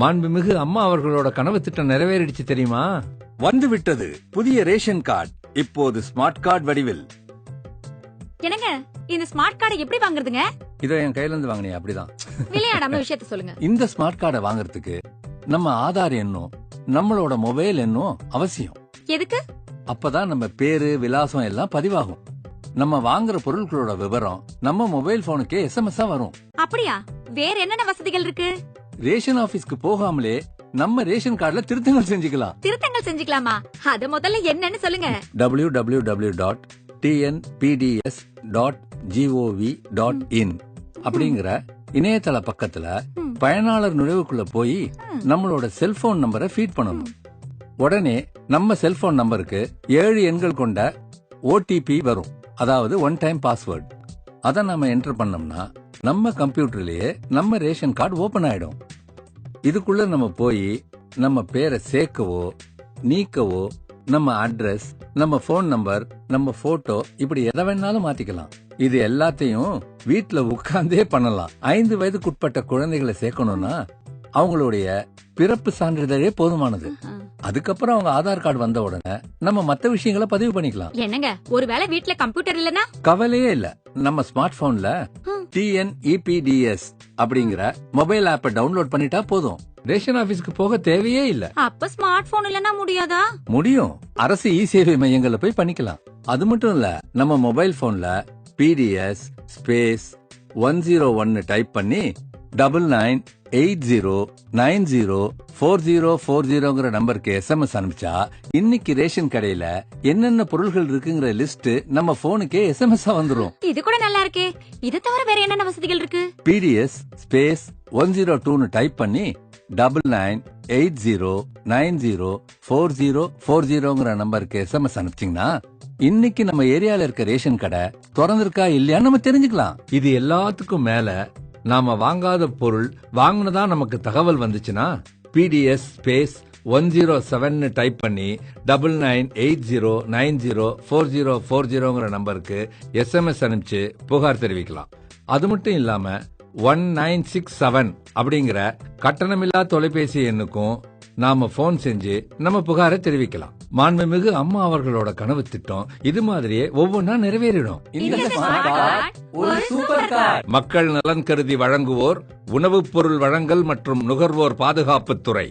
மாண்புமிகு அம்மா அவர்களோட கனவு திட்டம் நிறைவேறிடுச்சு தெரியுமா? வந்து விட்டது புதிய ரேஷன் கார்டு, இப்போது ஸ்மார்ட் கார்டு வடிவில். என்னங்க, இந்த ஸ்மார்ட் கார்டை எப்படி வாங்குறதுங்க? இதோ என் கையில இருந்து வாங்கினே அப்படிதான். விளையாடாம விஷயத்த சொல்லுங்க. இந்த ஸ்மார்ட் கார்டை வாங்குறதுக்கு நம்ம ஆதார் எண்ணும் நம்மளோட மொபைல் எண்ணும் அவசியம். எதுக்கு? அப்பதான் நம்ம பேரு விலாசம் எல்லாம் பதிவாகும். நம்ம வாங்குற பொருட்களோட விவரம் நம்ம மொபைல் போனுக்கே எஸ்எம்எஸ் வரும். அப்படியா? வேற என்னென்ன வசதிகள் இருக்கு? ரேஷன் ஆபீஸ்க்கு போகாமலே நம்ம ரேஷன் கார்டுல திருத்தங்கள் செஞ்சுக்கலாம். திருத்தங்கள் செஞ்சுக்கலாமா? அத முதல்ல என்னன்னு சொல்லுங்க. www.tnpds.gov.in அப்படிங்கிற இணையதள பக்கத்துல பயனாளர் நுழைவுக்குள்ள போய் நம்மளோட செல்போன் நம்பரை ஃபீட் பண்ணணும். உடனே நம்ம செல்போன் நம்பருக்கு 7 எண்கள் கொண்ட ஓடிபி வரும், அதாவது ஒன் டைம் பாஸ்வேர்ட். அத நாம என்டர் பண்ணோம்னா நம்ம கம்ப்யூட்டர்லயே நம்ம ரேஷன் கார்டு ஓபன் ஆயிடும். இதுக்குள்ள நம்ம போய் நம்ம பேரை சேர்க்கவோ நீக்கவோ, நம்ம அட்ரஸ், நம்ம போன் நம்பர், நம்ம போட்டோ, இப்படி எதை வேணாலும் மாத்திக்கலாம். இது எல்லாத்தையும் வீட்ல உட்கார்ந்தே பண்ணலாம். 5 வயதுக்குட்பட்ட குழந்தைகளை சேர்க்கணும்னா அவங்களுடைய பிறப்பு சான்றிதழே போதுமானது. அதுக்கப்புறம் அவங்க ஆதார் கார்டு வந்த உடனே நம்ம மத்த விஷயங்களை பதிவு பண்ணிக்கலாம். என்னங்க, ஒருவேளை வீட்ல கம்ப்யூட்டர் இல்லனா? கவலையே இல்ல. நம்ம ஸ்மார்ட் போன்ல TNEPDS அப்படிங்கிற மொபைல் ஆப்பை டவுன்லோட் பண்ணிட்டா போதும். ரேஷன் ஆபீஸ்க்கு போக தேவையே இல்ல. அப்ப ஸ்மார்ட் போன் இல்லனா முடியாதா? முடியும். அரசு இ-சேவை மையங்கள்ல போய் பண்ணிக்கலாம். அது மட்டும் இல்ல, நம்ம மொபைல் போன்ல PDS ஸ்பேஸ் 101 டைப் பண்ணி 9980904040ங்கிற நம்பருக்கு SMS அனுப்பிச்சா இன்னைக்கு ரேஷன் கடையில என்னென்ன பொருள்கள் இருக்குங்கிற லிஸ்ட் நம்ம போனுக்கே SMS வந்துரும். இது கூட நல்லா இருக்கே. இது தவிர வேற என்னென்ன வசதிகள் இருக்கு? PDS ஸ்பேஸ் 102 டைப் பண்ணி 9980904040ங்கிற நம்பருக்கு SMS அனுப்பிச்சீங்கன்னா இன்னைக்கு நம்ம ஏரியால இருக்க ரேஷன் கடை திறந்திருக்கா இல்லையான்னு நம்ம தெரிஞ்சுக்கலாம். இது எல்லாத்துக்கும் மேல நாம வாங்காத பொருள் வாங்கினதா நமக்கு தகவல் வந்துச்சுன்னா PDS ஸ்பேஸ் 107 டைப் பண்ணி 9980904040ங்கிற நம்பருக்கு SMS அனுப்பிச்சு புகார் தெரிவிக்கலாம். அது மட்டும் இல்லாம 1967 அப்படிங்கிற கட்டணமில்லா தொலைபேசி எண்ணுக்கும் நாம போன் செஞ்சு நம்ம புகாரை தெரிவிக்கலாம். மாண்புமிகு அம்மா அவர்களோட கனவு திட்டம் இது மாதிரியே ஒவ்வொன்னா நிறைவேறிடும். மக்கள் நலன் கருதி வழங்குவோர் உணவுப் பொருள் வழங்கல் மற்றும் நுகர்வோர் பாதுகாப்புத்துறை.